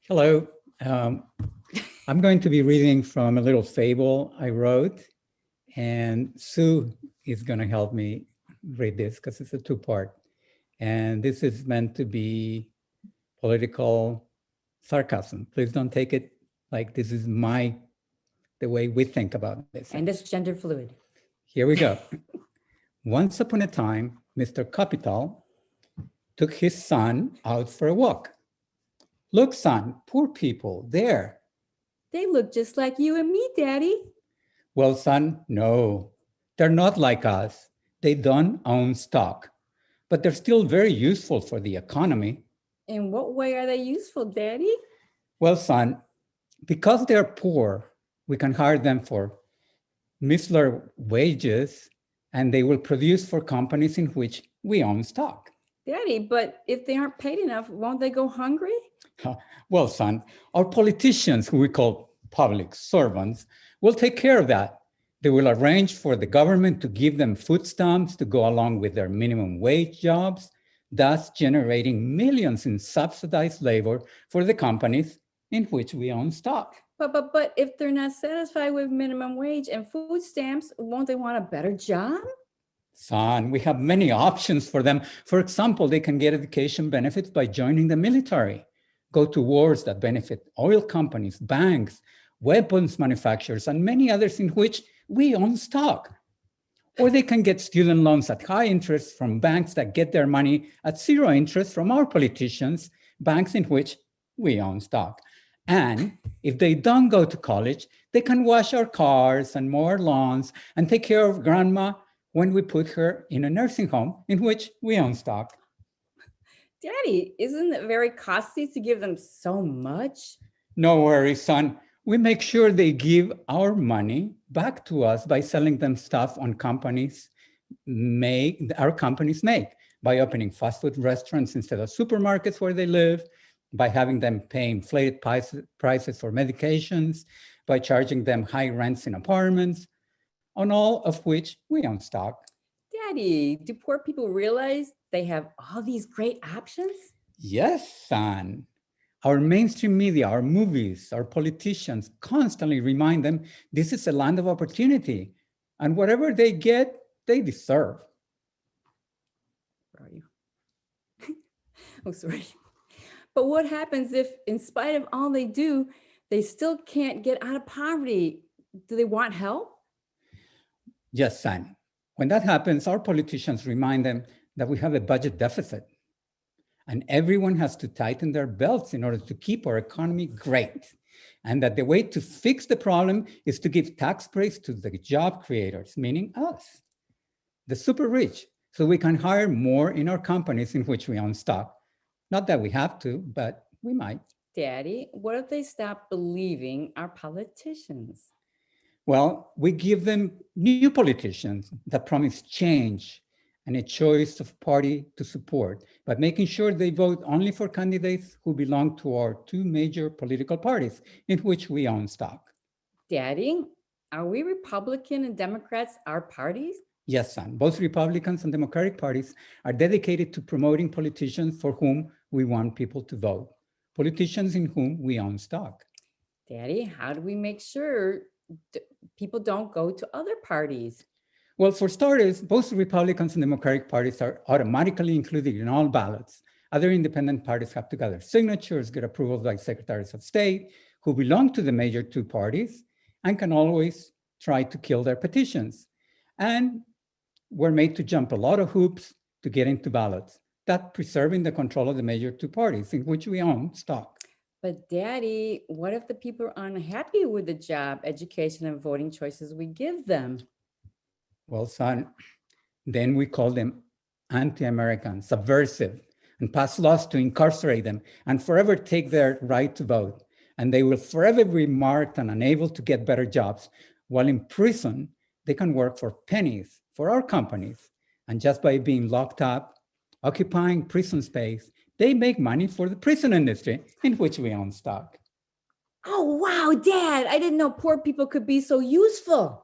Hello. I'm going to be reading from a little fable I wrote, and Sue is going to help me read this because it's a two-part. And this is meant to be political sarcasm. Please don't take it like this is the way we think about this. And it's gender fluid. Here we go. Once upon a time, Mr. Capital took his son out for a walk. Look, son, poor people, there. They look just like you and me, Daddy. Well, son, no, they're not like us. They don't own stock, but they're still very useful for the economy. In what way are they useful, Daddy? Well, son, because they're poor, we can hire them for miserable wages, and they will produce for companies in which we own stock. Daddy, but if they aren't paid enough, won't they go hungry? Well, son, our politicians, who we call public servants, will take care of that. They will arrange for the government to give them food stamps to go along with their minimum wage jobs, thus generating millions in subsidized labor for the companies in which we own stock. But if they're not satisfied with minimum wage and food stamps, won't they want a better job? Son, we have many options for them. For example, they can get education benefits by joining the military, go to wars that benefit oil companies, banks, weapons manufacturers, and many others in which we own stock. Or they can get student loans at high interest from banks that get their money at zero interest from our politicians, banks in which we own stock. And if they don't go to college, they can wash our cars and mow our lawns and take care of grandma when we put her in a nursing home in which we own stock. Daddy, isn't it very costly to give them so much? No worries, son. We make sure they give our money back to us by selling them stuff our companies make, by opening fast food restaurants instead of supermarkets where they live, by having them pay inflated prices for medications, by charging them high rents in apartments, on all of which we own stock. Daddy, do poor people realize they have all these great options? Yes, son. Our mainstream media, our movies, our politicians constantly remind them this is a land of opportunity, and whatever they get, they deserve. Where are you? Oh, sorry. But what happens if, in spite of all they do, they still can't get out of poverty? Do they want help? Yes, son. When that happens, our politicians remind them that we have a budget deficit and everyone has to tighten their belts in order to keep our economy great. And that the way to fix the problem is to give tax breaks to the job creators, meaning us, the super rich, so we can hire more in our companies in which we own stock. Not that we have to, but we might. Daddy, what if they stop believing our politicians? Well, we give them new politicians that promise change and a choice of party to support, but making sure they vote only for candidates who belong to our two major political parties in which we own stock. Daddy, are we Republican and Democrats our parties? Yes, son. Both Republicans and Democratic parties are dedicated to promoting politicians for whom we want people to vote, politicians in whom we own stock. Daddy, how do we make sure people don't go to other parties? Well, for starters, both Republicans and Democratic parties are automatically included in all ballots. Other independent parties have to gather signatures, get approval by secretaries of state who belong to the major two parties and can always try to kill their petitions. And we're made to jump a lot of hoops to get into ballots, that preserving the control of the major two parties in which we own stock. But Daddy, what if the people are unhappy with the job, education, and voting choices we give them? Well, son, then we call them anti-American, subversive, and pass laws to incarcerate them and forever take their right to vote. And they will forever be marked and unable to get better jobs. While in prison, they can work for pennies for our companies. And just by being locked up, occupying prison space, they make money for the prison industry in which we own stock. Oh, wow, Dad, I didn't know poor people could be so useful.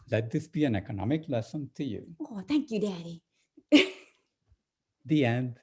Let this be an economic lesson to you. Oh, thank you, Daddy. The end.